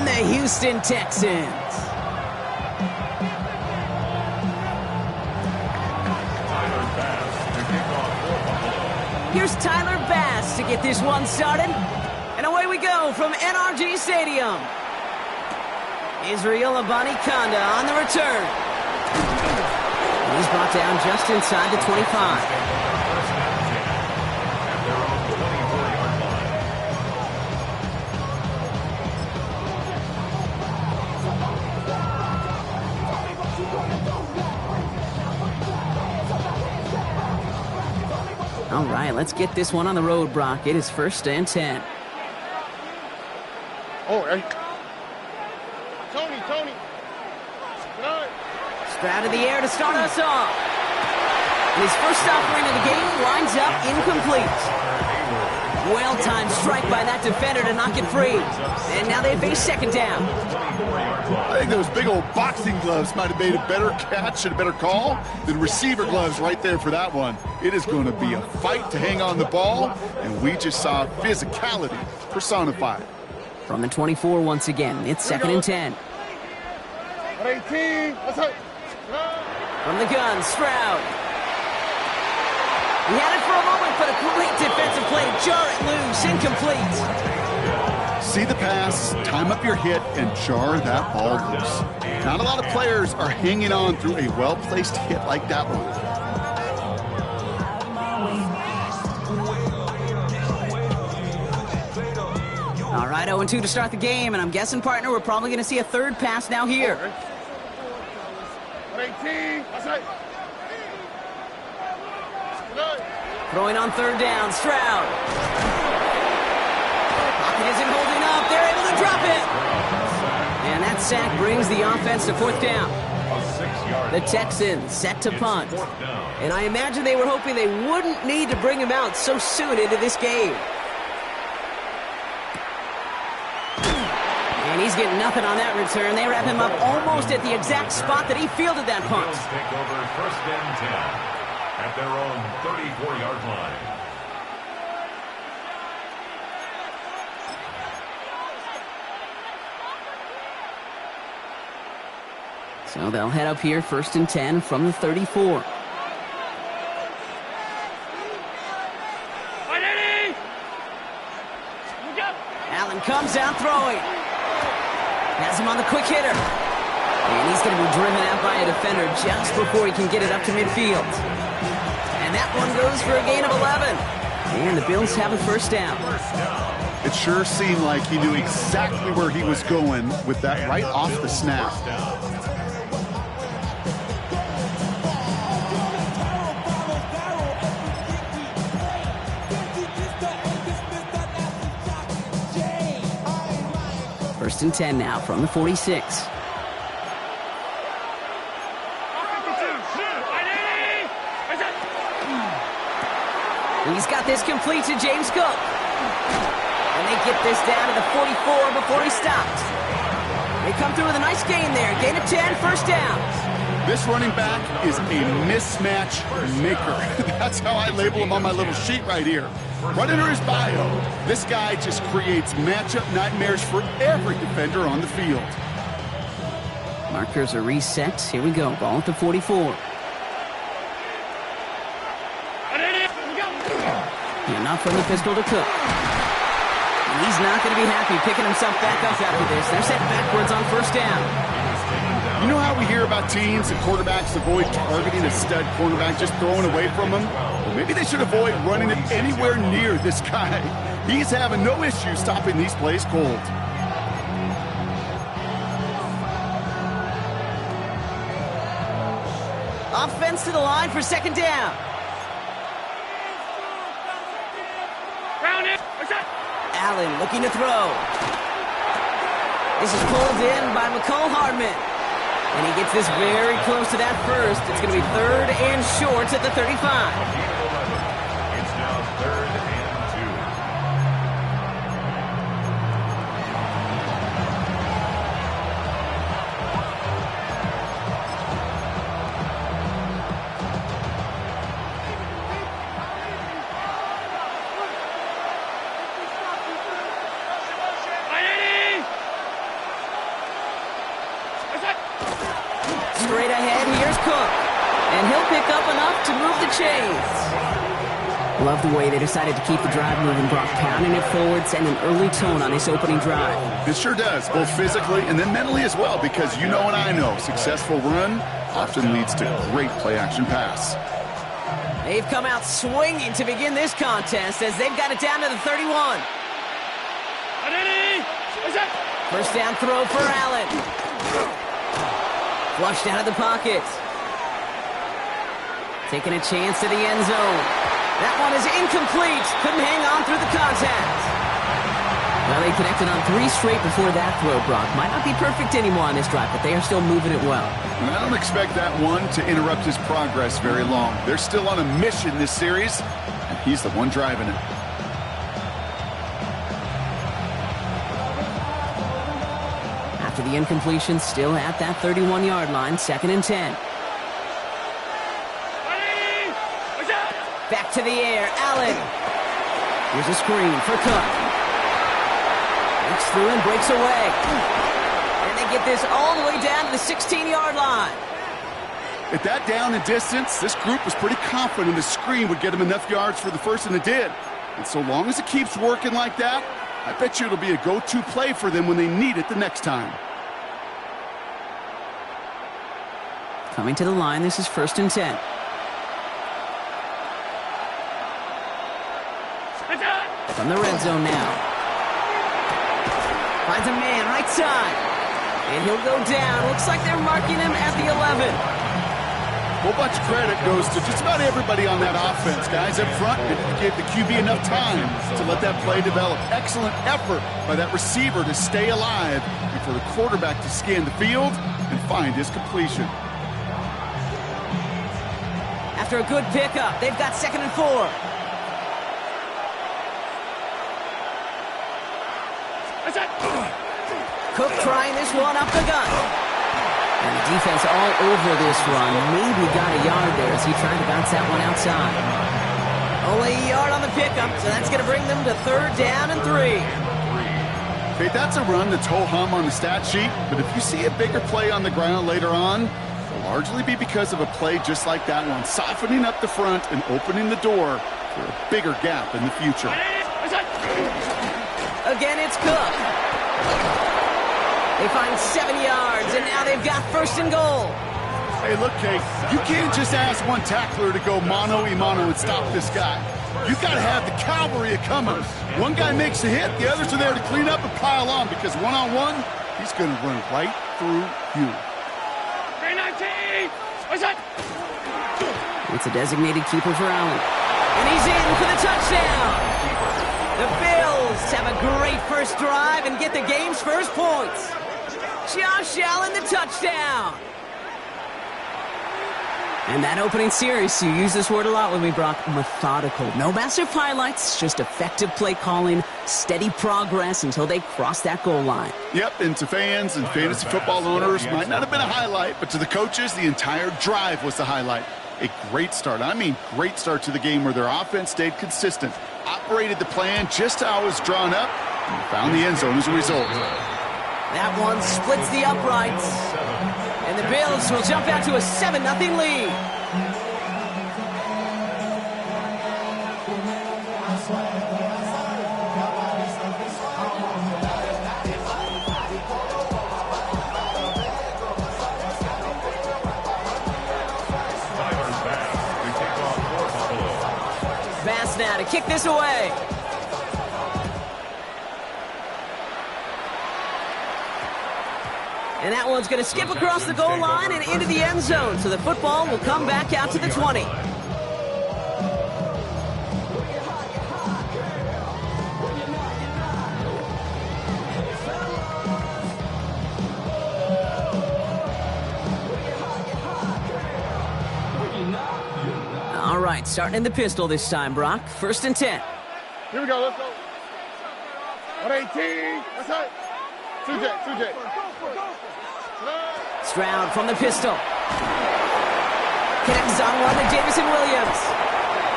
and the Houston Texans. Here's Tyler Bass to get this one started. And away we go from NRG Stadium. Israel Abanikanda on the return. And he's brought down just inside the 25. All right, let's get this one on the road, Brock. It is 1st and 10. Oh, hey. Tony. Stroud in the air to start us off. And his first offering of the game lines up incomplete. Well-timed strike by that defender to knock it free. And now they face 2nd down. I think those big old boxing gloves might have made a better catch and a better call than receiver gloves right there for that one. It is going to be a fight to hang on the ball, and we just saw physicality personified. From the 24 once again, it's 2nd and 10. 18, let's go. From the gun, Stroud. He had it for a moment, but a great defensive play. Jar it loose, incomplete. See the pass, time up your hit, and jar that ball loose. Not a lot of players are hanging on through a well-placed hit like that one. All right, 0-2 to start the game, and I'm guessing, partner, we're probably going to see a 3rd pass now here. 18, let's go. Throwing on 3rd down, Stroud. Pocket isn't holding up. They're able to drop it. And that sack brings the offense to 4th down. The Texans set to punt. And I imagine they were hoping they wouldn't need to bring him out so soon into this game. And he's getting nothing on that return. They wrap him up almost at the exact spot that he fielded that punt. Take over 1st and 10 at their own 34-yard line. So they'll head up here 1st and 10 from the 34. Allen comes out throwing. Has him on the quick hitter. And he's going to be driven out by a defender just before he can get it up to midfield. And that one goes for a gain of 11. And the Bills have a 1st down. It sure seemed like he knew exactly where he was going with that right off the snap. First and 10 now from the 46. He's got this complete to James Cook. And they get this down to the 44 before he stopped. They come through with a nice gain there. Gain of 10, 1st down. This running back is a mismatch maker. That's how I label him on my little sheet right here. Right under his bio, this guy just creates matchup nightmares for every defender on the field. Markers are reset. Here we go. Ball at the 44. Enough from the pistol to Cook. And he's not going to be happy picking himself back up after this. They're set backwards on 1st down. You know how we hear about teams and quarterbacks avoid targeting a stud cornerback, just throwing away from him? Well, maybe they should avoid running it anywhere near this guy. He's having no issue stopping these plays cold. Offense to the line for 2nd down. Allen looking to throw. This is pulled in by McCole Hardman. And he gets this very close to that 1st. It's going to be 3rd and short at the 35. It's now 3rd and 2. Straight ahead, here's Cook. And he'll pick up enough to move the chains. Love the way they decided to keep the drive moving, Brock, pounding it forward, sending an early tone on this opening drive. It sure does, both physically and then mentally as well, because you know and I know, successful run often leads to great play-action pass. They've come out swinging to begin this contest as they've got it down to the 31. First down throw for Allen. Flushed out of the pocket. Taking a chance to the end zone. That one is incomplete. Couldn't hang on through the contact. Well, they connected on 3 straight before that throw, Brock. Might not be perfect anymore on this drive, but they are still moving it well. And I don't expect that one to interrupt his progress very long. They're still on a mission this series, and he's the one driving it. After the incompletion, still at that 31-yard line, 2nd and 10. Back to the air, Allen. Here's a screen for Cook. Breaks through and breaks away. And they get this all the way down to the 16-yard line. At that down and distance, this group was pretty confident the screen would get them enough yards for the first, and it did. And so long as it keeps working like that, I bet you it'll be a go-to play for them when they need it the next time. Coming to the line, this is 1st and 10. From the red zone now. Finds a man right side. And he'll go down. Looks like they're marking him at the 11. A whole bunch of credit goes to just about everybody on that offense. Guys up front, they gave the QB enough time to let that play develop. Excellent effort by that receiver to stay alive and for the quarterback to scan the field and find his completion. After a good pickup, they've got 2nd and 4. Cook trying this one up the gut. And the defense all over this run. Maybe got a yard there as he tried to bounce that one outside. Only a yard on the pickup, so that's going to bring them to 3rd down and 3. Okay, that's a run that's ho-hum on the stat sheet, but if you see a bigger play on the ground later on, it'll largely be because of a play just like that one, softening up the front and opening the door for a bigger gap in the future. Again, it's Cook. They find 7 yards, and now they've got 1st and goal. Hey, look, Kate, you can't just ask one tackler to go mano-a-mano and stop this guy. You got to have the cavalry coming. One guy makes a hit, the others are there to clean up and pile on, because one-on-one, he's going to run right through you. 319! What's that? It's a designated keeper for Allen. And he's in for the touchdown. The Bills have a great first drive and get the game's first points. Josh Allen, the touchdown. And that opening series, you use this word a lot with me, Brock, methodical. No massive highlights, just effective play calling, steady progress until they cross that goal line. Yep, and to fans and fantasy football owners, might not have been a highlight, but to the coaches, the entire drive was the highlight. A great start, I mean great start to the game where their offense stayed consistent, operated the plan just how it was drawn up, and found the end zone as a result. That one splits the uprights. And the Bills will jump out to a 7-0 lead. Bass now to kick this away. And that one's going to skip across the goal line and into the end zone. So the football will come back out to the 20. All right, starting in the pistol this time, Brock. 1st and 10. Here we go, let's go. 118, that's it. 2J. Stroud from the pistol. Connects on one to Davison Williams.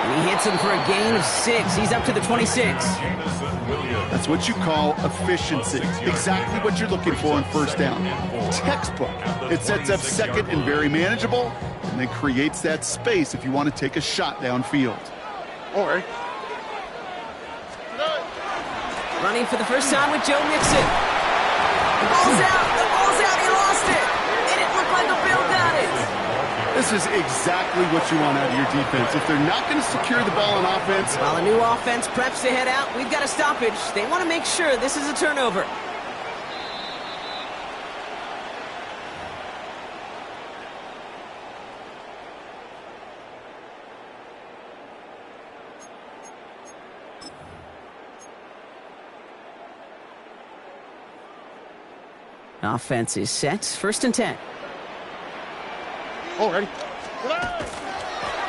And he hits him for a gain of 6. He's up to the 26. That's what you call efficiency. Exactly what you're looking for on first down. Textbook. It sets up second and very manageable, and then creates that space if you want to take a shot downfield. All right. Running for the first time with Joe Mixon. The ball's out. The ball's out. He lost it. And it looked like a Bill got it. This is exactly what you want out of your defense. If they're not going to secure the ball on offense... While a new offense preps to head out, we've got a stoppage. They want to make sure this is a turnover. Offense is set. 1st and 10. All ready.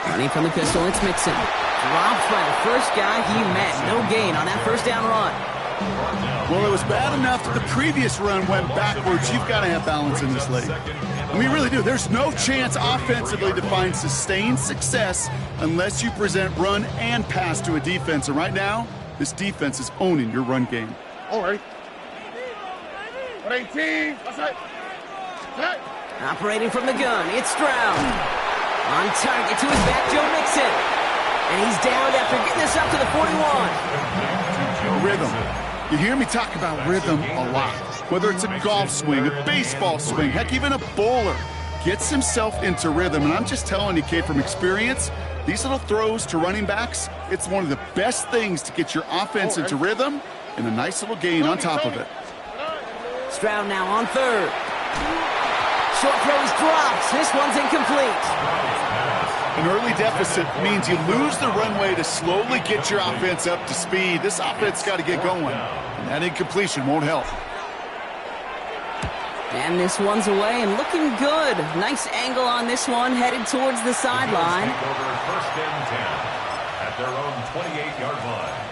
Running from the pistol, it's Mixon. Dropped by the first guy he met. No gain on that first down run. Well, it was bad enough that the previous run went backwards. You've got to have balance in this league. And we really do. There's no chance offensively to find sustained success unless you present run and pass to a defense. And right now, this defense is owning your run game. All ready. 18. What's that? Operating from the gun, it's Stroud. On target to his back, Joe Mixon. And he's downed after getting this up to the 41. Rhythm. You hear me talk about rhythm a lot. Whether it's a golf swing, a baseball swing, heck, even a bowler gets himself into rhythm. And I'm just telling you, kid, from experience, these little throws to running backs, it's one of the best things to get your offense into rhythm and a nice little gain on top of it. Stroud now on 3rd. Short throw is dropped. This one's incomplete. An early deficit means you lose the runway to slowly get your offense up to speed. This offense got to get going, and that incompletion won't help. And this one's away and looking good. Nice angle on this one, headed towards the sideline. 1st and 10 at their own 28-yard line.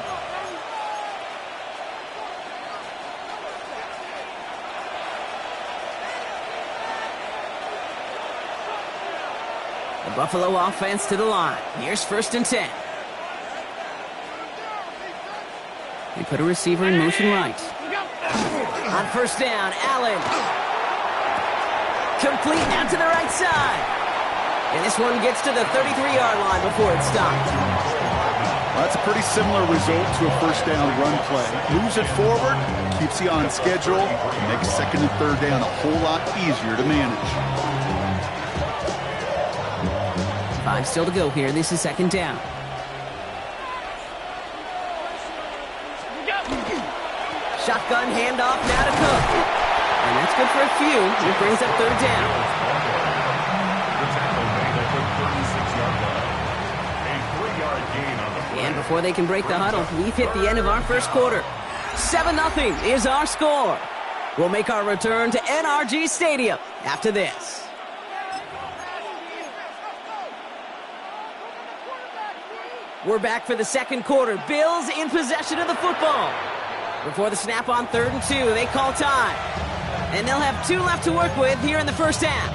The Buffalo offense to the line. Here's 1st and 10. They put a receiver in motion right. On 1st down, Allen. Complete out to the right side. And this one gets to the 33-yard line before it's stopped. Well, that's a pretty similar result to a 1st down run play. Moves it forward, keeps you on schedule, makes 2nd and 3rd down a whole lot easier to manage. 5 still to go here. This is 2nd down. Shotgun handoff now to Cook. And that's good for a few. It brings up 3rd down. And before they can break the huddle, we've hit the end of our 1st quarter. 7-0 is our score. We'll make our return to NRG Stadium after this. We're back for the 2nd quarter. Bills in possession of the football. Before the snap on 3rd and 2, they call time. And they'll have 2 left to work with here in the 1st half.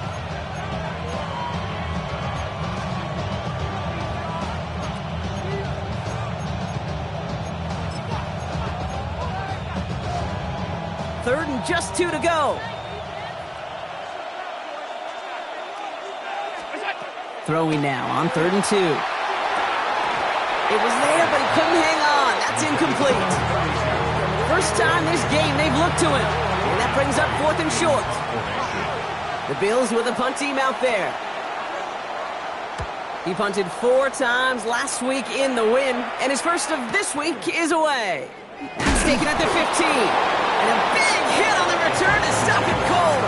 Third and just 2 to go. Throwing now on 3rd and 2. It was there, but he couldn't hang on. That's incomplete. First time this game they've looked to him. And that brings up 4th and short. The Bills with a punt team out there. He punted 4 times last week in the win, and his first of this week is away. That's taken at the 15. And a big hit on the return to stop it cold.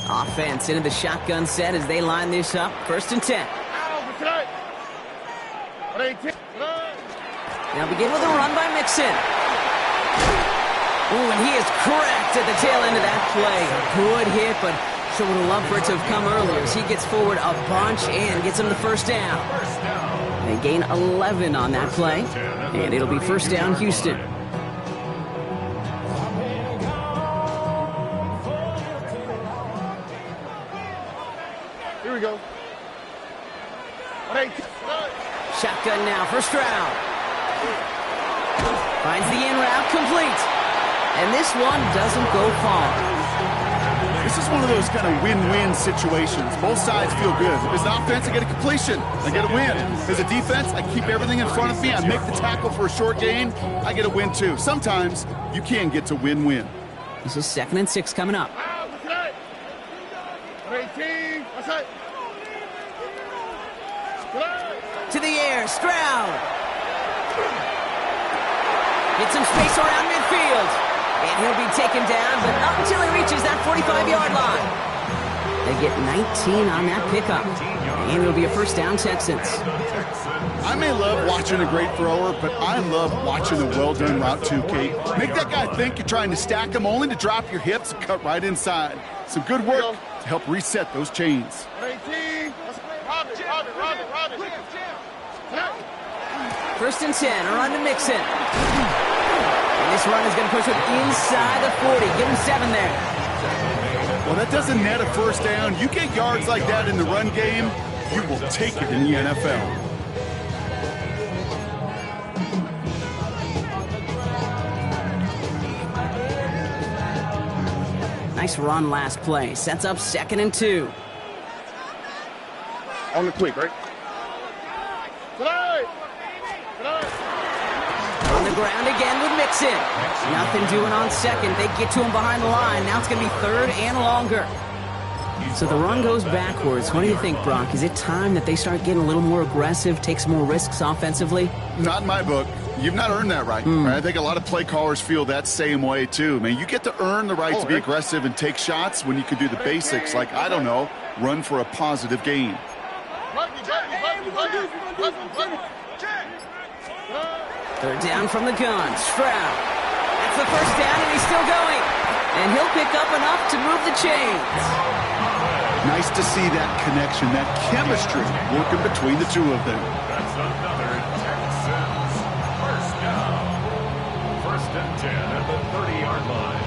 Offense into the shotgun set as they line this up. 1st and 10. Now begin with a run by Mixon. Ooh, and he is correct at the tail end of that play. Good hit, but sure would have loved for it to have come earlier as he gets forward a bunch and gets him the 1st down. They gain 11 on that play, and it'll be first down, Houston. Here we go. Shotgun now for Stroud. Finds the in route, complete. And this one doesn't go far. This is one of those kind of win-win situations. Both sides feel good. As an offense, I get a completion. I get a win. As a defense, I keep everything in front of me. I make the tackle for a short gain. I get a win, too. Sometimes, you can get to win-win. This is 2nd and 6 coming up. To the air, Stroud. Get some space around midfield. And he'll be taken down, but not until he reaches that 45-yard line. They get 19 on that pickup. And it'll be a first down, Texans. I may love watching a great thrower, but I love watching a well-done route too, Kate. Make that guy think you're trying to stack him, only to drop your hips and cut right inside. Some good work to help reset those chains. First and 10, a run to Mixon. And this run is going to push him inside the 40. Give him 7 there. Well, that doesn't net a first down. You get yards like that in the run game, you will take it in the NFL. Nice run last play. Sets up 2nd and 2. On the quick, right? On the ground again with Mixon. Nothing doing on 2nd. They get to him behind the line. Now it's going to be 3rd and longer. So the run goes backwards. What do you think, Brock? Is it time that they start getting a little more aggressive, take some more risks offensively? Not in my book. You've not earned that right. I think a lot of play callers feel that same way, too. Man, you get to earn the right to be aggressive and take shots when you can do the basics, like, I don't know, run for a positive gain. They're down from the gun. Stroud. That's the first down, and he's still going. And he'll pick up enough to move the chains. Nice to see that connection, that chemistry working between the two of them. That's another Texans first down. 1st and 10 at the 30-yard line.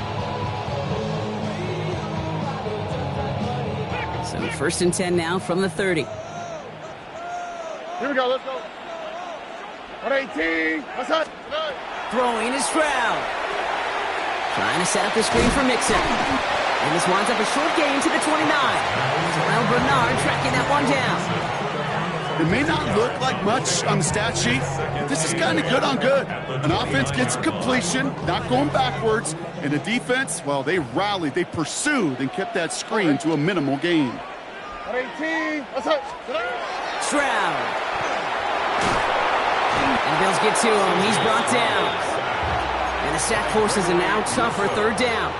So 1st and 10 now from the 30. Here we go, let's go. 118, what's up? Throwing is Stroud. Trying to set up the screen for Mixon. And this winds up a short gain to the 29. Well, Bernard tracking that one down. It may not look like much on the stat sheet, but this is kind of good on good. An offense gets a completion, not going backwards, and the defense, well, they rallied, they pursued, and kept that screen to a minimal gain. 118, what's up? Stroud. And Bills get to him. He's brought down. And the sack forces a now tougher 3rd down.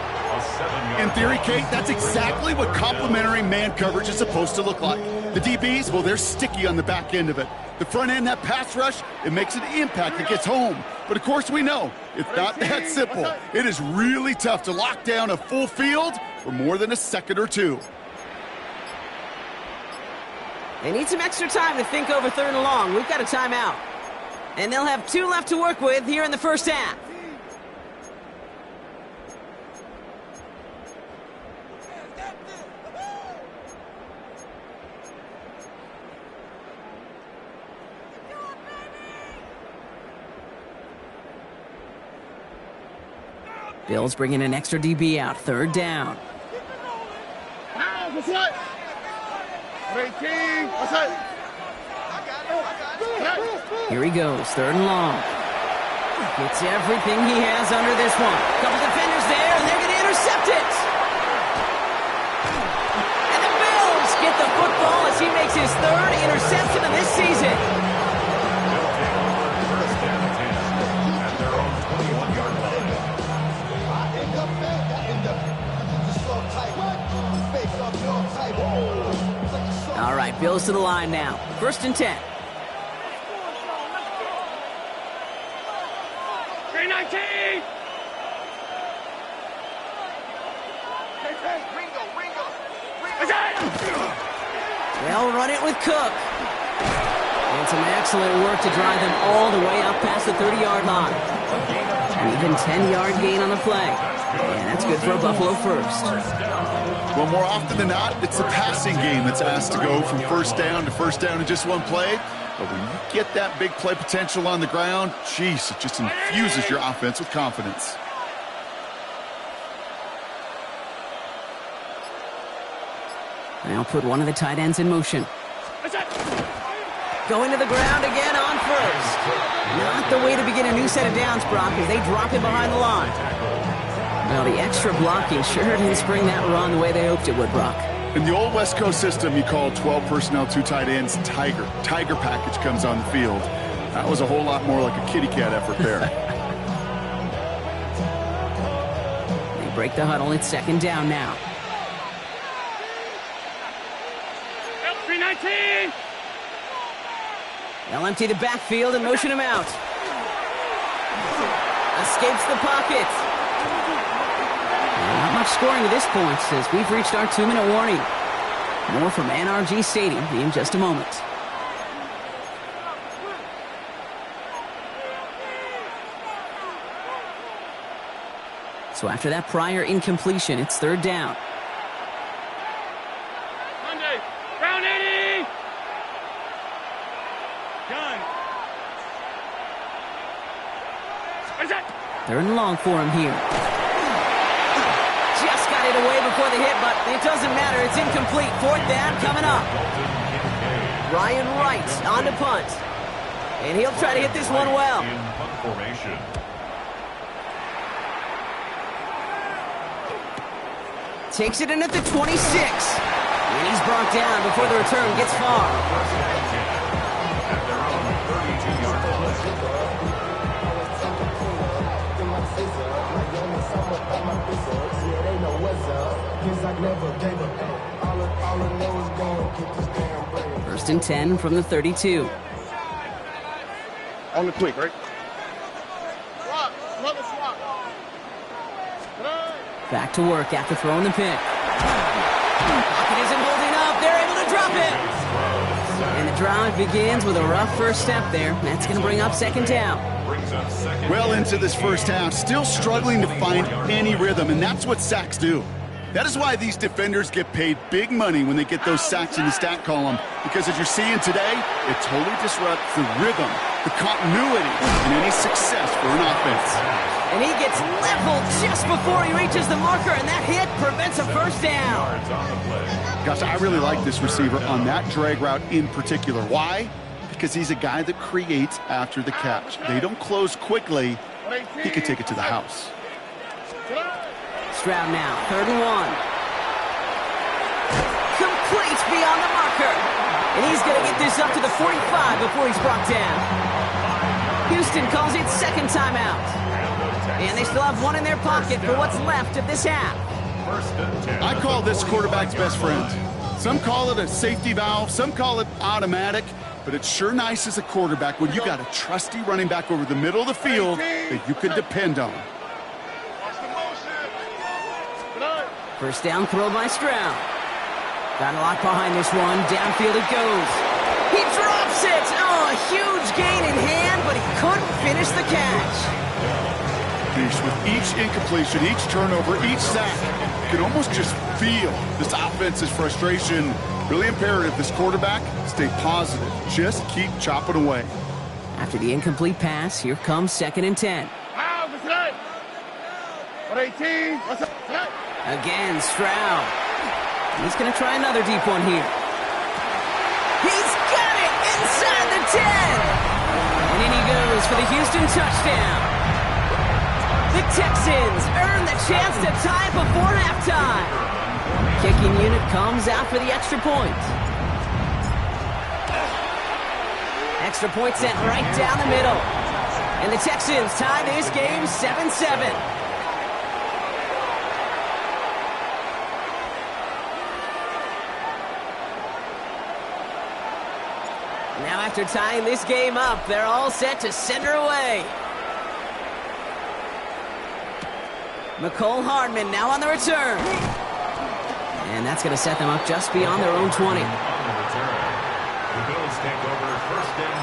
In theory, Kate, that's exactly what complementary man coverage is supposed to look like. The DBs, well, they're sticky on the back end of it. The front end, that pass rush, it makes an impact. It gets home. But, of course, we know it's not that simple. It is really tough to lock down a full field for more than a second or two. They need some extra time to think over 3rd and long. We've got a timeout. And they'll have 2 left to work with here in the first half. Bills bringing an extra DB out. 3rd down. What's up? 118, what's up? Here he goes. 3rd and long. Gets everything he has under this one. Couple defenders there, and they're going to intercept it. And the Bills get the football as he makes his 3rd interception of this season. First and 10 at their own 21-yard line. All right, Bills to the line now. 1st and 10. 319! They'll run it with Cook. And some excellent work to drive them all the way up past the 30-yard line. An even 10-yard gain on the play. And that's good for a Buffalo first. Well, more often than not, it's the passing game that's asked to go from first down in just one play. But when you get that big play potential on the ground, geez, it just infuses your offense with confidence. Now put one of the tight ends in motion. Going to the ground again on first. Not the way to begin a new set of downs, Brock, as they drop him behind the line. Well, the extra blocking sure didn't spring that run the way they hoped it would, Brock. In the old West Coast system, you call 12 personnel, 2 tight ends, Tiger. Tiger package comes on the field. That was a whole lot more like a kitty cat effort there. They break the huddle. It's second down now. 319. They'll empty the backfield and motion him out. Escapes the pocket. Not much scoring to this point, as we've reached our 2-minute warning. More from NRG Stadium in just a moment. So after that prior incompletion, it's third down. Monday. Round 80. Done. What is that? Third and long for him here. Just got it away before the hit, but it doesn't matter. It's incomplete. Fourth down coming up. Ryan Wright on to punt. And he'll try to hit this one well. Takes it in at the 26. And he's brought down before the return gets far. First and 10 from the 32. On the quick, right? Swap. Another swap. Back to work after throwing the pick. Pocket isn't holding up. They're able to drop it. And the drive begins with a rough first step there. That's going to bring up second down. Well into this first half, still struggling to find any rhythm, and that's what sacks do. That is why these defenders get paid big money when they get those sacks in the stat column, because as you're seeing today, it totally disrupts the rhythm, the continuity, and any success for an offense. And he gets leveled just before he reaches the marker, and that hit prevents a first down. Gosh, I really like this receiver on that drag route in particular. Why? Because he's a guy that creates after the catch. They don't close quickly. He could take it to the house. Stroud now, third and 1. Complete beyond the marker. And he's going to get this up to the 45 before he's brought down. Houston calls it second timeout. And they still have one in their pocket for what's left of this half. I call this quarterback's best friend. Some call it a safety valve, some call it automatic, but it's sure nice as a quarterback when you got a trusty running back over the middle of the field that you can depend on. First down throw by Stroud. Got a lot behind this one. Downfield it goes. He drops it. Oh, a huge gain in hand, but he couldn't finish the catch. With each incompletion, each turnover, each sack, you can almost just feel this offense's frustration. Really imperative this quarterback stay positive. Just keep chopping away. After the incomplete pass, here comes second and 10. What 18? What's up? Again, Stroud. He's going to try another deep one here. He's got it inside the 10. And in he goes for the Houston touchdown. The Texans earn the chance to tie before halftime. Kicking unit comes out for the extra point. Extra point sent right down the middle. And the Texans tie this game 7-7. Now after tying this game up, they're all set to send her away. McCole Hardman now on the return. And that's going to set them up just beyond their own 20. The Bills take over first and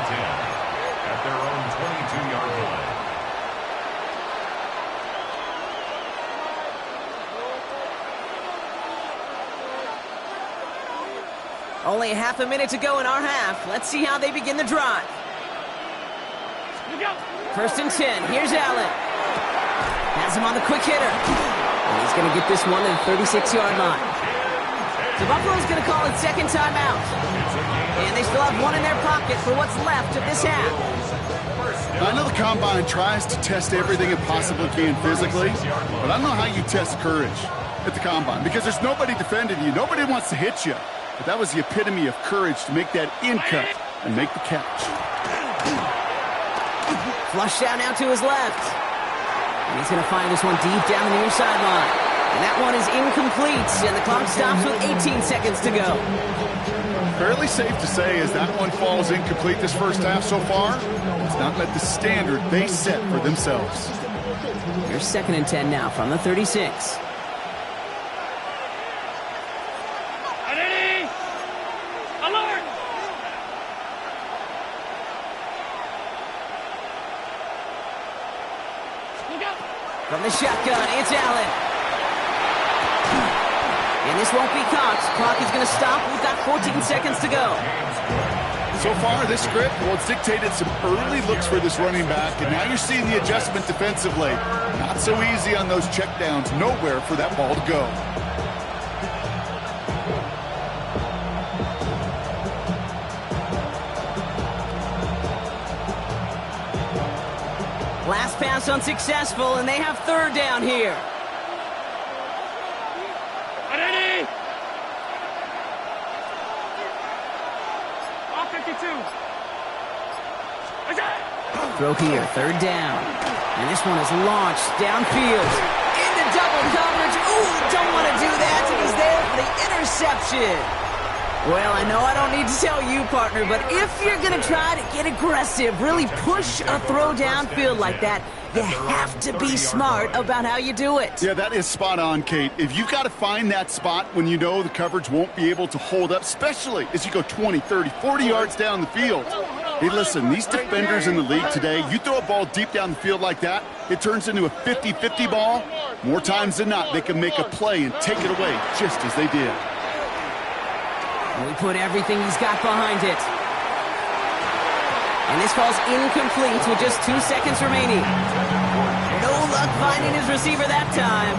Only a half a minute to go in our half. Let's see how they begin the drive. First and 10. Here's Allen. Has him on the quick hitter. And he's going to get this one to the 36-yard line. So Buffalo's going to call it second timeout. And they still have one in their pocket for what's left of this half. I know the Combine tries to test everything it possibly can physically, but I don't know how you test courage at the Combine because there's nobody defending you. Nobody wants to hit you. But that was the epitome of courage to make that in cut and make the catch. Flush down now to his left. And he's going to find this one deep down the near sideline. And that one is incomplete, and the clock stops with 18 seconds to go. Fairly safe to say as that one falls incomplete this first half so far, it's not met the standard they set for themselves. Here's second and 10 now from the 36. From the shotgun, it's Allen. And this won't be caught. Clock is going to stop. We've got 14 seconds to go. So far, this script, well, it's dictated some early looks for this running back, and now you're seeing the adjustment defensively. Not so easy on those checkdowns. Nowhere for that ball to go. Last pass unsuccessful, and they have third down here. Ready? All 52. Throw here, third down. And this one is launched downfield. Into double coverage. Ooh, don't want to do that. And he's there for the interception. Well, I know I don't need to tell you, partner, but if you're going to try to get aggressive, really push a throw downfield like that, you have to be smart about how you do it. Yeah, that is spot on, Kate. If you've got to find that spot when you know the coverage won't be able to hold up, especially as you go 20, 30, 40 yards down the field. Hey, listen, these defenders in the league today, you throw a ball deep down the field like that, it turns into a 50-50 ball. More times than not, they can make a play and take it away just as they did. We put everything he's got behind it. And this falls incomplete with just 2 seconds remaining. No luck finding his receiver that time.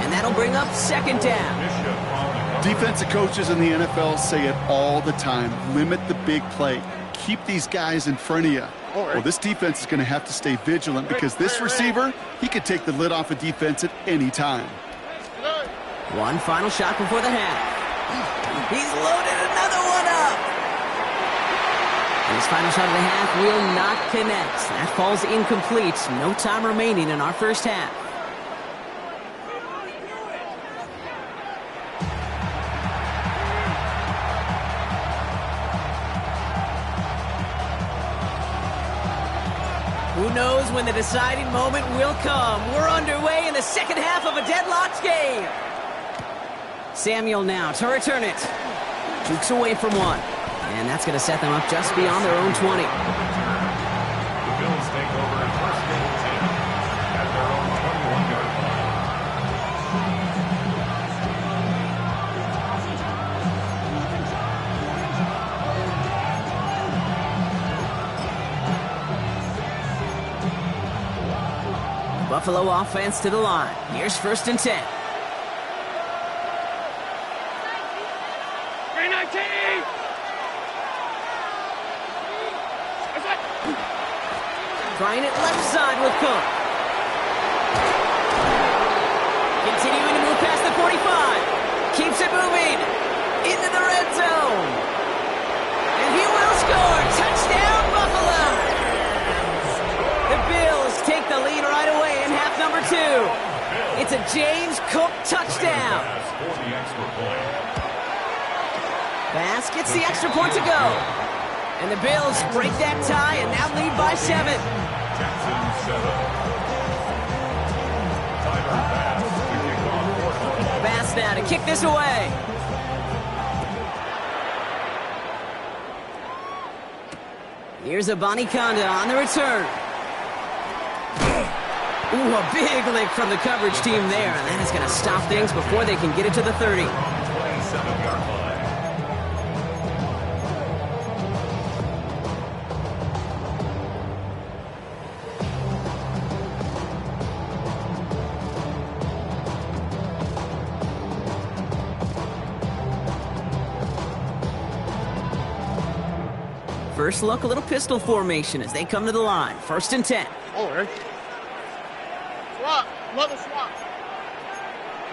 And that'll bring up second down. Defensive coaches in the NFL say it all the time. Limit the big play. Keep these guys in front of you. Well, this defense is going to have to stay vigilant because this receiver, he could take the lid off a defense at any time. One final shot before the half. He's loaded another one up. And his final shot of the half will not connect. That falls incomplete. No time remaining in our first half. Who knows when the deciding moment will come? We're underway in the second half of a deadlocked game. Samuel now to return it. Jukes away from one. And that's going to set them up just beyond their own 20. The Bills take over at first and 10 at their own 21-yard line. Buffalo offense to the line. Here's first and 10. Trying it left side with Cook. Continuing to move past the 45. Keeps it moving. Into the red zone. And he will score. Touchdown, Buffalo. The Bills take the lead right away in half number 2. It's a James Cook touchdown. Bass gets the extra point to go. And the Bills break that tie and now lead by 7. Bass now to kick this away. Here's Abanikanda on the return. Ooh, a big lick from the coverage team there, and that is going to stop things before they can get it to the 30. First look, a little pistol formation as they come to the line. 1st and 10. Oh, right. Swap. Another swap.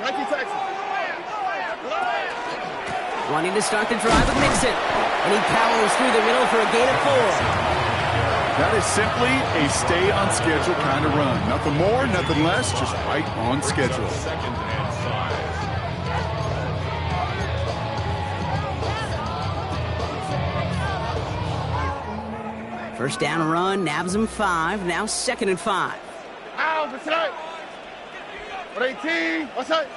19 Texas. Wanting to start the drive with Mixon. And he powers through the middle for a gain of 4. That is simply a stay on schedule kind of run. Nothing more, nothing less, just right on schedule. 2nd and 5. First down run, nabs him 5. Now 2nd and 5. Out, what's that? 18, what's that?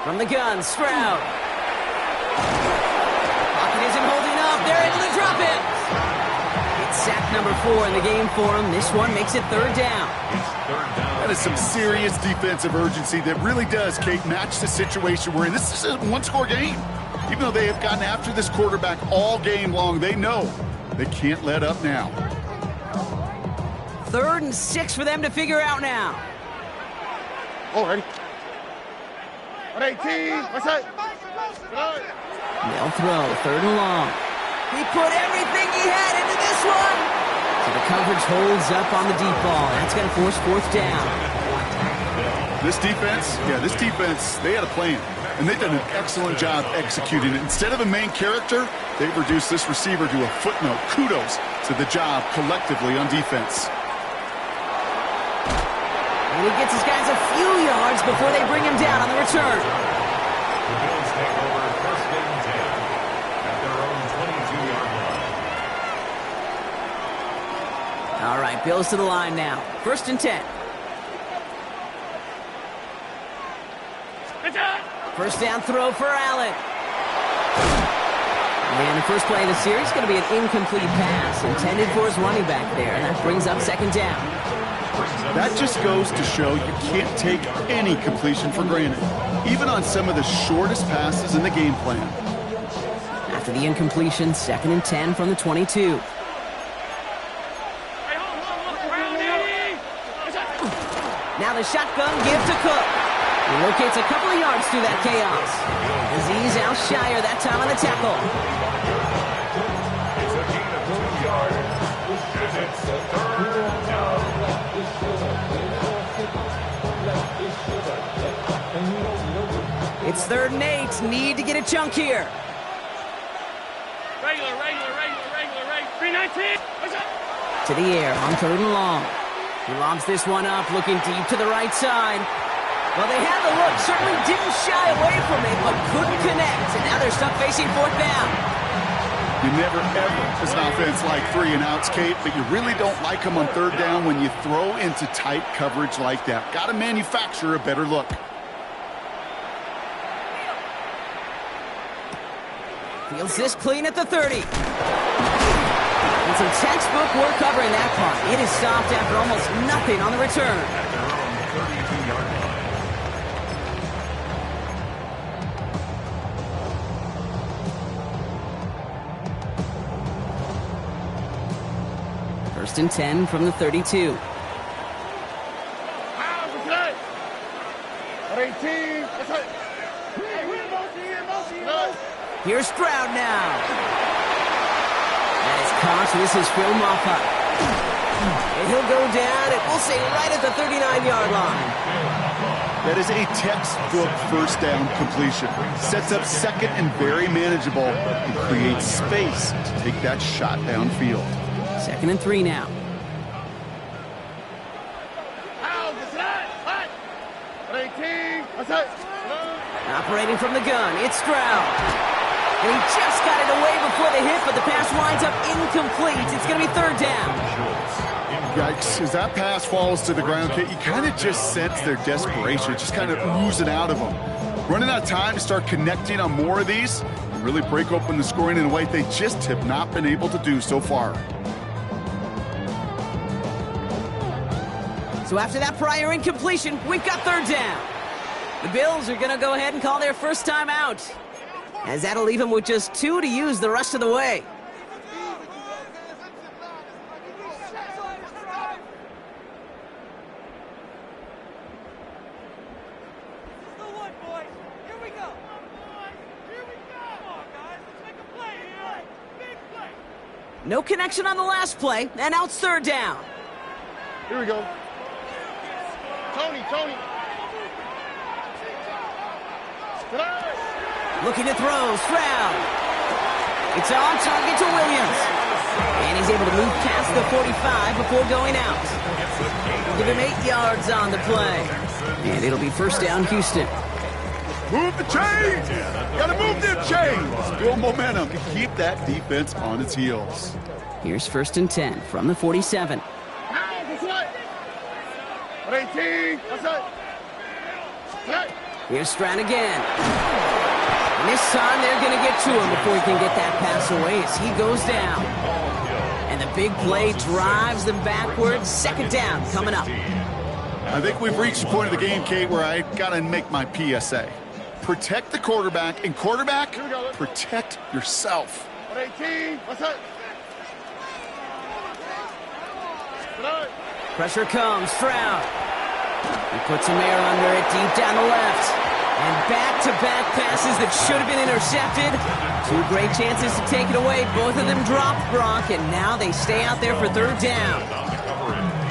From the gun, Stroud. Pocket isn't holding up. They're able to drop it. It's sack number 4 in the game for him. This one makes it 3rd down. It's 3rd down. That is some serious defensive urgency that really does, Kate, match the situation we're in. This is a one-score game. Even though they have gotten after this quarterback all game long, they know they can't let up now. 3rd and 6 for them to figure out now. Oh, ready. 18, what's that? They'll throw, 3rd and long. He put everything he had into this one. So the coverage holds up on the deep ball. That's going to force 4th down. This defense, they had a plan. And they've done an excellent job executing it. Instead of a main character, they've reduced this receiver to a footnote. Kudos to the job collectively on defense. And he gets his guys a few yards before they bring him down on the return. The Bills take over 1st and 10 at their own 22-yard line. All right, Bills to the line now. 1st and 10. First down throw for Allen. And the first play of the series is going to be an incomplete pass intended for his running back there. And that brings up 2nd down. That just goes to show you can't take any completion for granted, even on some of the shortest passes in the game plan. After the incompletion, 2nd and 10 from the 22. Now the shotgun give to Cook. He locates a couple of yards through that chaos. Azeez Al-Shire that time on the tackle. It's a gain of 2 yards. And it's 3rd down. It's 3rd and 8. Need to get a chunk here. Regular. 319. To the air on 3rd and long. He lobs this one up, looking deep to the right side. Well, they had the look, certainly didn't shy away from it, but couldn't connect. And now they're stuck facing 4th down. You never, ever, as an offense, like 3 and outs, Kate, but you really don't like them on 3rd down when you throw into tight coverage like that. Got to manufacture a better look. Feels this clean at the 30. And some textbook work covering that part. It is stopped after almost nothing on the return. At their own 32-yard line. First and 10 from the 32. 18, what's that? Here's Stroud now. That is caught. This is Phil Moffa. And he'll go down, and we'll say right at the 39-yard line. That is a textbook 1st down completion. Sets up 2nd and very manageable and creates space to take that shot downfield. 2nd and 3 now. Operating from the gun, it's Stroud. And he just got it away before the hit, but the pass winds up incomplete. It's going to be 3rd down. Yikes, as that pass falls to the ground, Kate, you kind of just sense their desperation, just kind of oozing out of them. Running out of time to start connecting on more of these and really break open the scoring in a way they just have not been able to do so far. So after that prior incompletion, we've got 3rd down. The Bills are going to go ahead and call their first time out, as that'll leave them with just 2 to use the rest of the way. No connection on the last play, and now it's third down. Here we go. Tony. Looking to throw, Stroud. It's on target to Williams. And he's able to move past the 45 before going out. Give him 8 yards on the play. And it'll be first down, Houston. Move the chains! Gotta move them chains! Build momentum to keep that defense on its heels. Here's first and 10 from the 47. Here's Stroud again. And this time they're going to get to him before he can get that pass away as he goes down. And the big play drives them backwards. Second down coming up. I think we've reached the point of the game, Kate, where I gotta make my PSA. Protect the quarterback, and quarterback, protect yourself. Pressure comes, Stroud. He puts some air under it deep down the left. And back-to-back passes that should have been intercepted. 2 great chances to take it away. Both of them dropped, Brock, and now they stay out there for third down.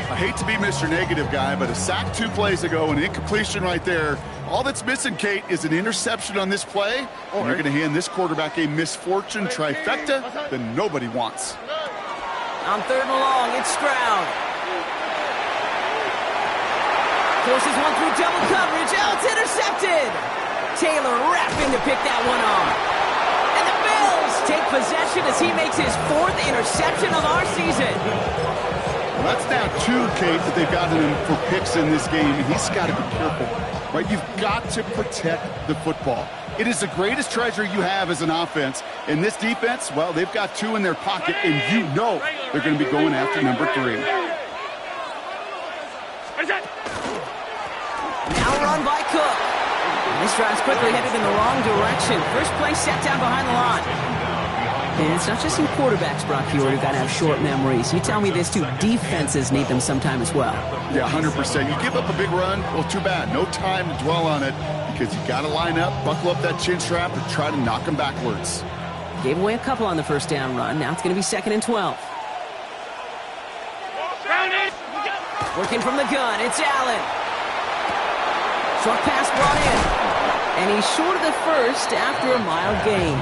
I hate to be Mr. Negative guy, but a sack 2 plays ago, an incompletion right there. All that's missing, Kate, is an interception on this play. And you're going to hand this quarterback a misfortune trifecta that nobody wants. On third and long, it's Stroud. Forces one through double coverage. Oh, it's intercepted. Taylor rapping to pick that one off. And the Bills take possession as he makes his 4th interception of our season. Well, that's now 2, Kate, that they've gotten him for picks in this game, and he's got to be careful. Right? You've got to protect the football. It is the greatest treasure you have as an offense. And this defense, well, they've got 2 in their pocket, and you know they're going to be going after number 3. Now run by Cook. And this drive's quickly headed in the wrong direction. First play set down behind the line. And it's not just some quarterbacks, Brock Huard, who got to have short memories. You tell me this too, defenses need them sometime as well. Yeah, 100%. You give up a big run, well, too bad. No time to dwell on it because you got to line up, buckle up that chin strap, and try to knock them backwards. Gave away a couple on the first down run. Now it's going to be 2nd and 12. Working from the gun, it's Allen. Short pass brought in. And he's short of the first after a mild gain.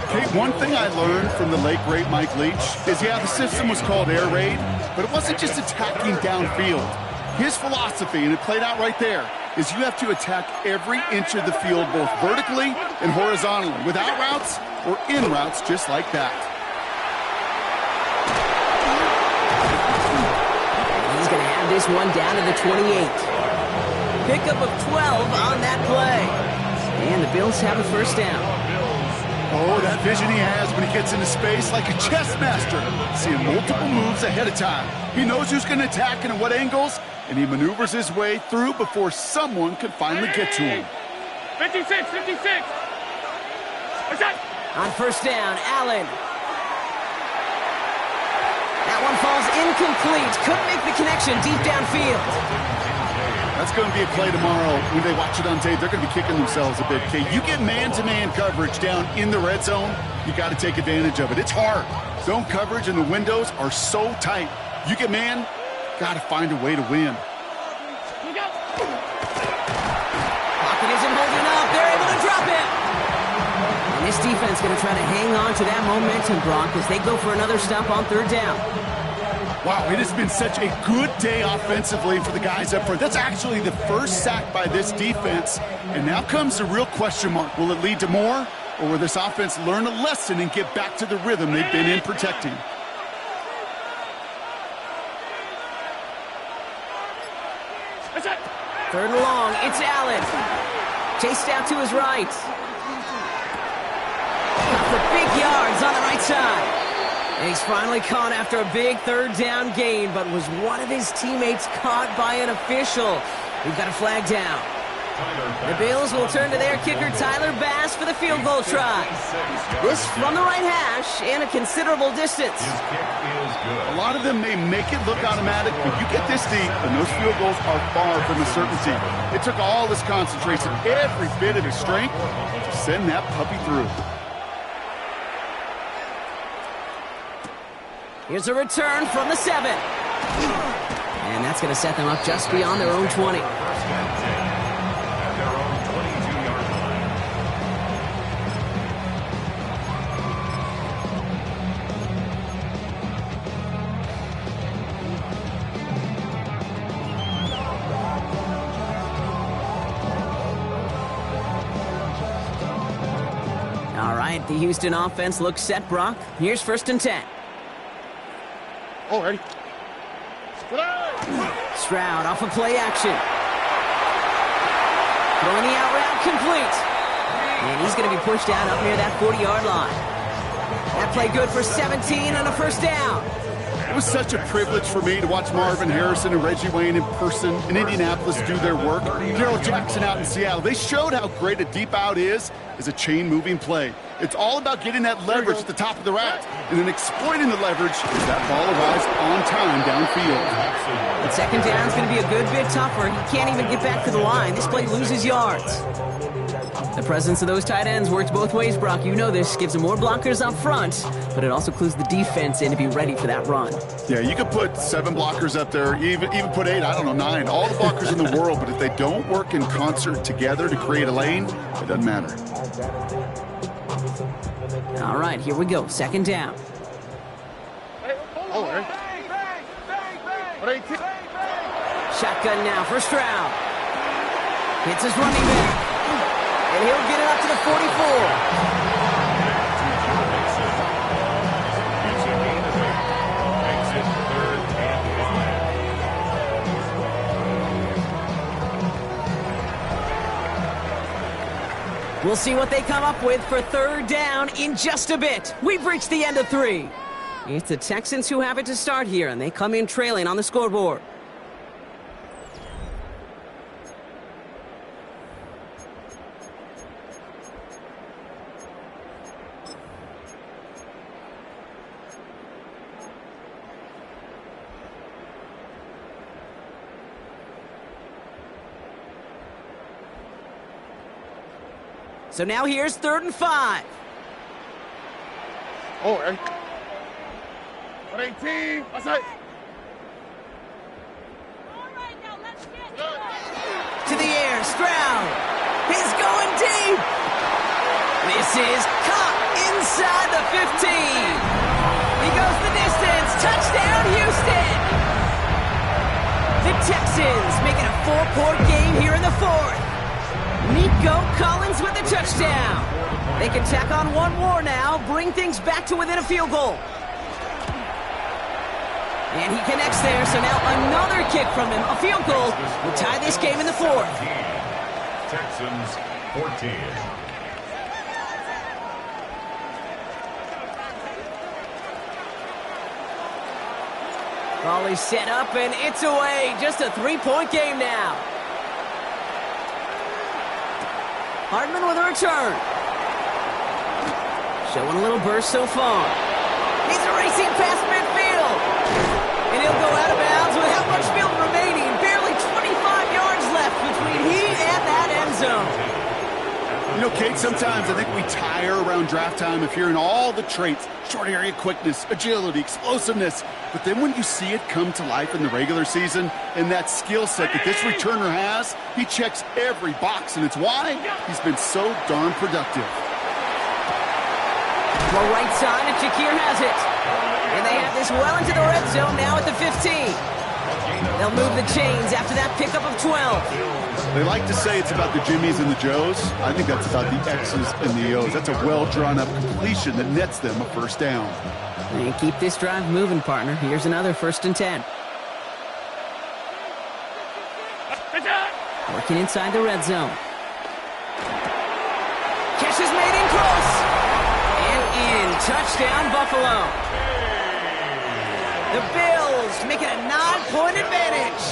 Kate, one thing I learned from the late, great Mike Leach is, yeah, the system was called air raid, but it wasn't just attacking downfield. His philosophy, and it played out right there, is you have to attack every inch of the field, both vertically and horizontally, without routes or in routes just like that. He's going to have this one down to the 28. Pickup of 12 on that play. And the Bills have a first down. Oh, that vision he has when he gets into space like a chess master. Seeing multiple moves ahead of time. He knows who's going to attack and at what angles, and he maneuvers his way through before someone can finally get to him. 56. On first down, Allen. That one falls incomplete. Couldn't make the connection deep downfield. That's going to be a play tomorrow. When they watch it on tape, they're going to be kicking themselves a bit. Okay, you get man-to-man coverage down in the red zone, you got to take advantage of it. It's hard. Zone coverage and the windows are so tight. You get man, got to find a way to win. Pocket isn't holding up. They're able to drop it. And this defense going to try to hang on to that momentum, Brock, as they go for another stop on third down. Wow, it has been such a good day offensively for the guys up front. That's actually the first sack by this defense. And now comes the real question mark. Will it lead to more? Or will this offense learn a lesson and get back to the rhythm they've been in protecting? Third and long, it's Allen. Chased out to his right. For big yards on the right side. And he's finally caught after a big third down gain, but was one of his teammates caught by an official. We've got a flag down. The Bills will turn to their kicker, Tyler Bass, for the field goal try. This from the right hash and a considerable distance. A lot of them may make it look automatic, but you get this deep, and those field goals are far from a certainty. It took all his concentration, every bit of his strength, to send that puppy through. Here's a return from the 7. And that's going to set them up just beyond their own 20. First and 10 at their own 22-yard line. All right, the Houston offense looks set, Brock. Here's 1st and 10. Oh, ready. Stroud off of play action. Throwing the out route complete. And he's going to be pushed out up near that 40-yard line. That play good for 17 and a 1st down. It was such a privilege for me to watch Marvin Harrison and Reggie Wayne in person in Indianapolis do their work. Darrell Jackson out in Seattle. They showed how great a deep out is as a chain-moving play. It's all about getting that leverage at the top of the route and then exploiting the leverage as that ball arrives on time downfield. But 2nd down is going to be a good bit tougher. He can't even get back to the line. This play loses yards. The presence of those tight ends works both ways, Brock. You know this. Gives them more blockers up front, but it also clues the defense in to be ready for that run. Yeah, you could put 7 blockers up there, even put 8, I don't know, 9. All the blockers in the world, but if they don't work in concert together to create a lane, it doesn't matter. All right, here we go. 2nd down. Oh, ready. Shotgun now for Stroud. Hits his running back. And he'll get it up to the 44. It's a gain of 8. Makes it 3rd and 5. We'll see what they come up with for 3rd down in just a bit. We've reached the end of 3. It's the Texans who have it to start here, and they come in trailing on the scoreboard. So now here's 3rd and 5. Oh, ready. 18. That's it. To the air, Stroud. He's going deep. This is caught inside the 15. He goes the distance. Touchdown, Houston. The Texans making a 4-point game here in the 4th. Nico Collins with a touchdown. They can tack on one more now, bring things back to within a field goal. And he connects there, so now another kick from him. A field goal will tie this game in the 4th. Texans 14. Ball is set up, and it's away. Just a 3-point game now. Hardman with a return. Showing a little burst so far. He's racing past midfield. And he'll go out of bounds with how much field remaining. Barely 25 yards left between he and that end zone. You know, Kate, sometimes I think we tire around draft time of hearing all the traits, short area quickness, agility, explosiveness. But then when you see it come to life in the regular season and that skill set that this returner has, he checks every box, and it's why he's been so darn productive. Well, right side, and Shakir has it. And they have this well into the red zone now at the 15. They'll move the chains after that pickup of 12. They like to say it's about the Jimmies and the Joes. I think that's about the X's and the O's. That's a well-drawn-up completion that nets them a 1st down. And keep this drive moving, partner. Here's another 1st and 10. Working inside the red zone. Catch is made in close. And in. Touchdown, Buffalo. The Bills making a 9-point advantage.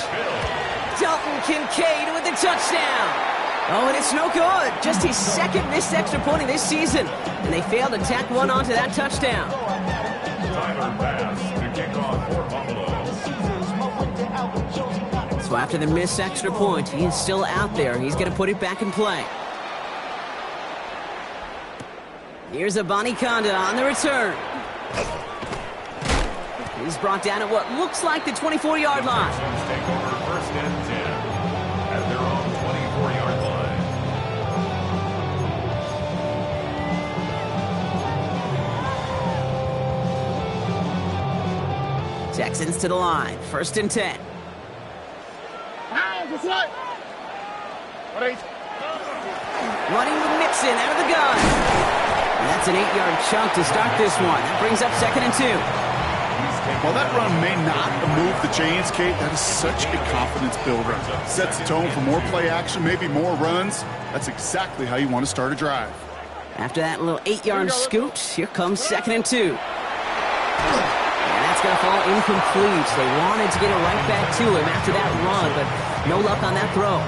Dalton Kincaid with the touchdown. Oh, and it's no good. Just his 2nd missed extra point of this season. And they failed to tack one onto that touchdown. Tyler Bass to kick off for Buffalo. So after the missed extra point, he is still out there. He's going to put it back in play. Here's Abanikanda on the return. is brought down at what looks like the 24-yard line. Texans take over first and 10 at their own 24-yard line. Texans to the line, first and 10. Running with Mixon out of the gun. And that's an 8-yard chunk to start this one. That brings up second and 2. While that run may not move the chains, Kate, that is such a confidence builder. Sets the tone for more play action, maybe more runs. That's exactly how you want to start a drive. After that little 8-yard scoot, here comes second and 2. And that's going to fall incomplete. They wanted to get it right back to him after that run, but no luck on that throw.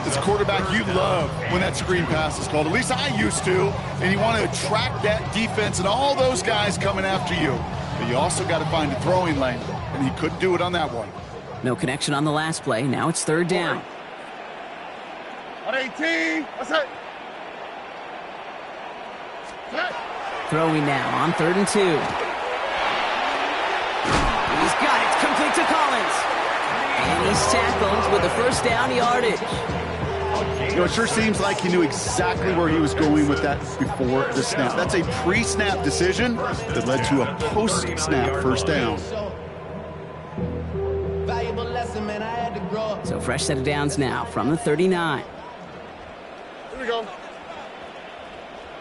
As a quarterback, you love when that screen pass is called. At least I used to. And you want to attract that defense and all those guys coming after you. But you also got to find a throwing lane. And he couldn't do it on that one. No connection on the last play. Now it's third down. 18. What's that? Throwing now on third and 2. He's got it. It's complete to Collins. And he's tackled with the first down yardage. You know, it sure seems like he knew exactly where he was going with that before the snap. That's a pre-snap decision that led to a post-snap first down. So fresh set of downs now from the 39. Here we go.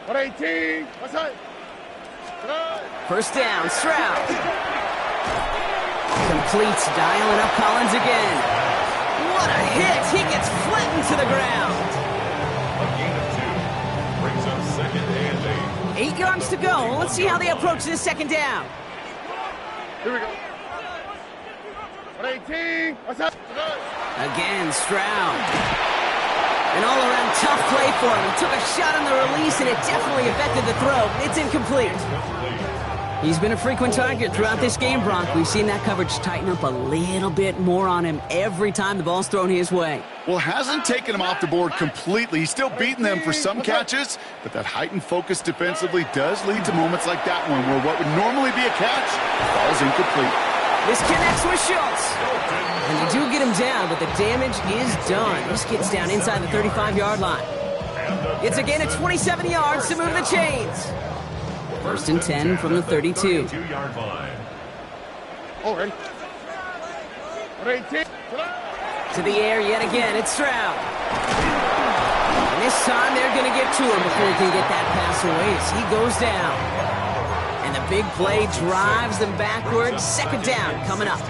118. What's that? First down, Stroud. Completes, dialing up Collins again. What a hit! He gets flattened to the ground. A gain of 2 brings up second and 8. 8 yards to go. Let's see how they approach this second down. Here we go. 118. What's that? Again, Stroud. An all-around tough play for him. He took a shot on the release, and it definitely affected the throw. It's incomplete. He's been a frequent target throughout this game, Brock. We've seen that coverage tighten up a little bit more on him every time the ball's thrown his way. Well, hasn't taken him off the board completely. He's still beating them for some catches, but that heightened focus defensively does lead to moments like that one where what would normally be a catch falls incomplete. This connects with Schultz. And you do get him down, but the damage is done. This gets down inside the 35-yard line. It's a gain of 27 yards to move the chains. First and 10 from the 32. 32-yard line. Oh, ready. 118. To the air yet again, it's Stroud. And this time they're going to get to him before he can get that pass away as he goes down. And the big play drives them backwards. Second down coming up.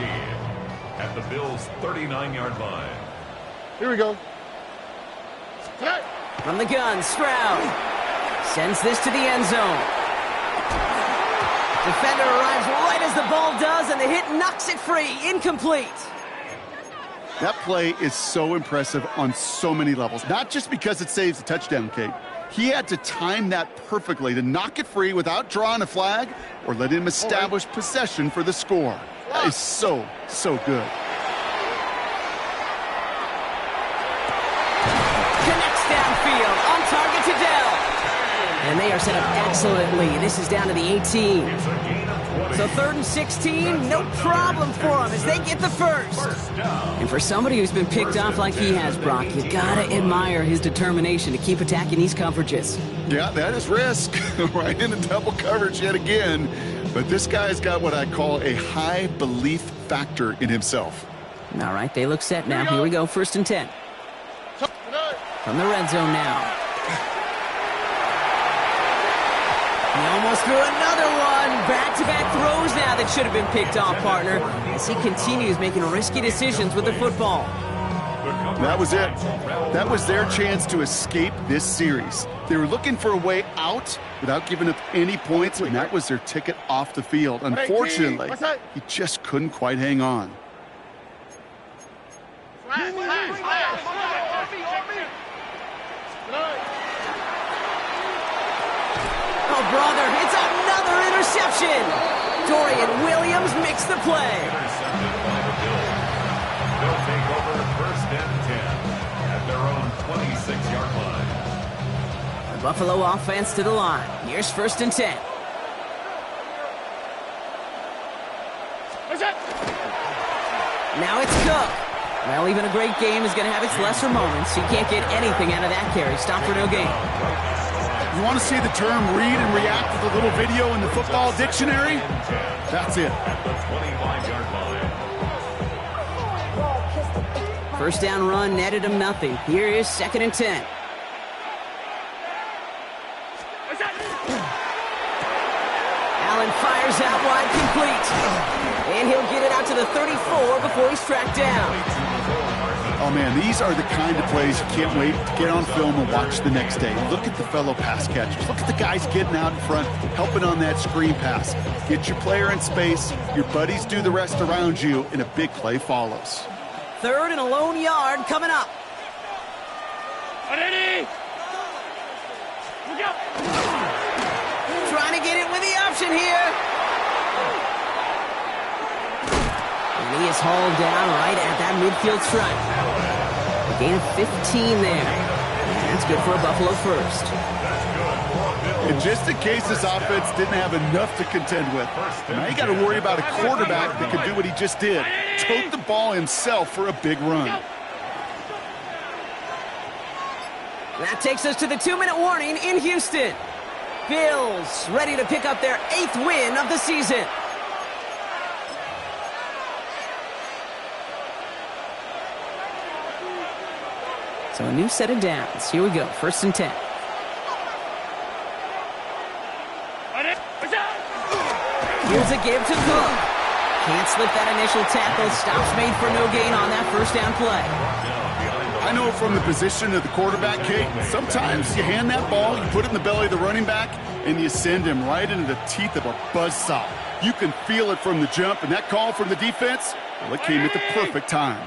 At the Bills' 39-yard line. Here we go. From the gun, Stroud sends this to the end zone. Defender arrives right as the ball does, and the hit knocks it free. Incomplete. That play is so impressive on so many levels, not just because it saves a touchdown, Kate. He had to time that perfectly to knock it free without drawing a flag or let him establish possession for the score. That is so, so good. Connects downfield, on target to Dell. And they are set up excellently. This is down to the 18. It's a gain of 20. So third and 16, no problem for them as they get the first. And for somebody who's been picked off like he has, Brock, you gotta admire his determination to keep attacking these coverages. Yeah, that is risk. Right into double coverage yet again. But this guy's got what I call a high belief factor in himself. All right, they look set now. Here we go, first and 10. From the red zone now. He almost threw another one. Back-to-back throws now that should have been picked off, partner, as he continues making risky decisions with the football. That was it. That was their chance to escape this series. They were looking for a way out without giving up any points, and that was their ticket off the field. Unfortunately, he just couldn't quite hang on. Oh, brother, it's another interception. Dorian Williams makes the play. Intercepted by the Bills. They'll take over first and 10 at their own 26-yard line. The Buffalo offense to the line. Here's first and 10. Now it's Cook. Well, even a great game is going to have its lesser moments. He can't get anything out of that carry. Stop for no gain. You want to see the term read and react with a little video in the football dictionary? That's it. At the 25-yard line. First down run netted him nothing. Here is 2nd and 10. Allen fires out wide, complete. And he'll get it out to the 34 before he's tracked down. Oh, man, these are the kind of plays you can't wait to get on film and watch the next day. Look at the fellow pass catchers. Look at the guys getting out in front, helping on that screen pass. Get your player in space, your buddies do the rest around you, and a big play follows. 3rd and a lone yard coming up. Trying to get it with the option here. And he is hauled down right at that midfield stripe. A gain of 15 there. And that's good for a Buffalo first. And just in case this offense didn't have enough to contend with, now you got to worry about a quarterback that can do what he just did. Tote the ball himself for a big run. That takes us to the 2-minute warning in Houston. Bills ready to pick up their 8th win of the season. So a new set of downs. Here we go, 1st and 10. Here's a give to Cook. Can't slip that initial tackle. Stops made for no gain on that 1st down play. I know from the position of the quarterback, Kate, sometimes you hand that ball, you put it in the belly of the running back, and you send him right into the teeth of a buzzsaw. You can feel it from the jump, and that call from the defense, well, it came at the perfect time.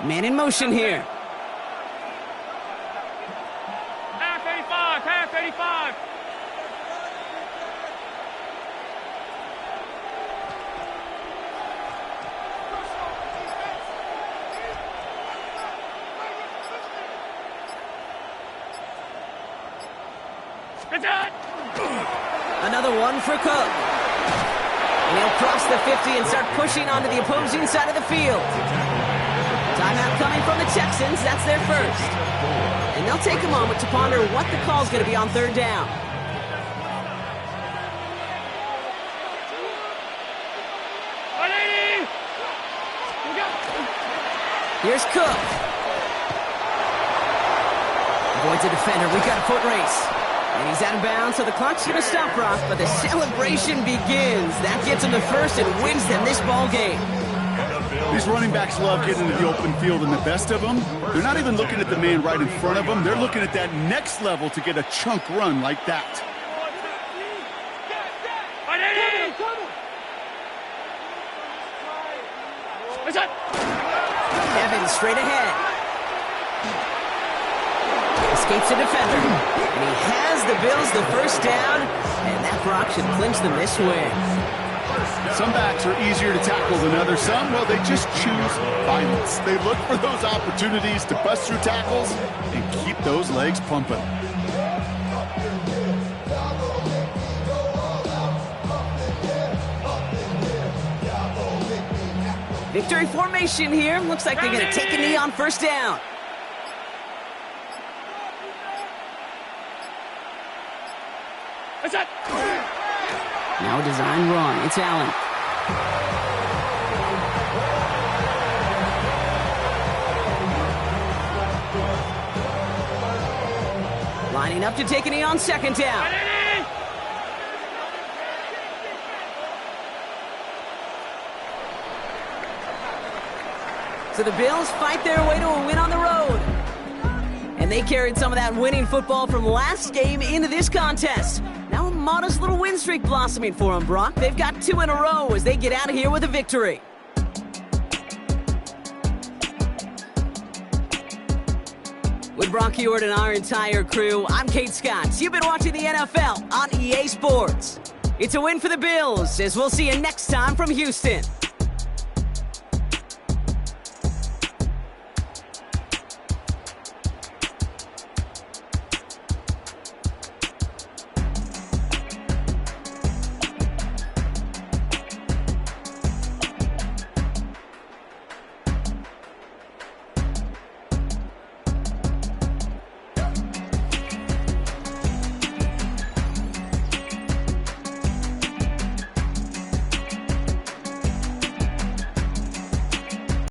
Man in motion here. Half 85. Another one for Cook. And he'll cross the 50 and start pushing onto the opposing side of the field. Timeout coming from the Texans. That's their first. And they'll take a moment to ponder what the call's going to be on 3rd down. Here's Cook. Avoids a defender. We've got a foot race. And he's out of bounds, so the clock's going to stop, Brock, but the celebration begins. That gets him the first and wins them this ball game. These running backs love getting into the open field, and the best of them, they're not even looking at the man right in front of them. They're looking at that next level to get a chunk run like that. Evans straight ahead. Escapes a defender. And he has the Bills the first down. And that Brock should clinch them this win. Some backs are easier to tackle than others. Some, well, they just choose violence. They look for those opportunities to bust through tackles and keep those legs pumping. Victory formation here. Looks like they're going to take a knee on 1st down. Now a design run. It's Allen. Lining up to take a knee on 2nd down. So the Bills fight their way to a win on the road. And they carried some of that winning football from last game into this contest. Now a modest little win streak blossoming for them, Brock. They've got 2 in a row as they get out of here with a victory. With Brock Huard and our entire crew, I'm Kate Scott. You've been watching the NFL on EA Sports. It's a win for the Bills, as we'll see you next time from Houston.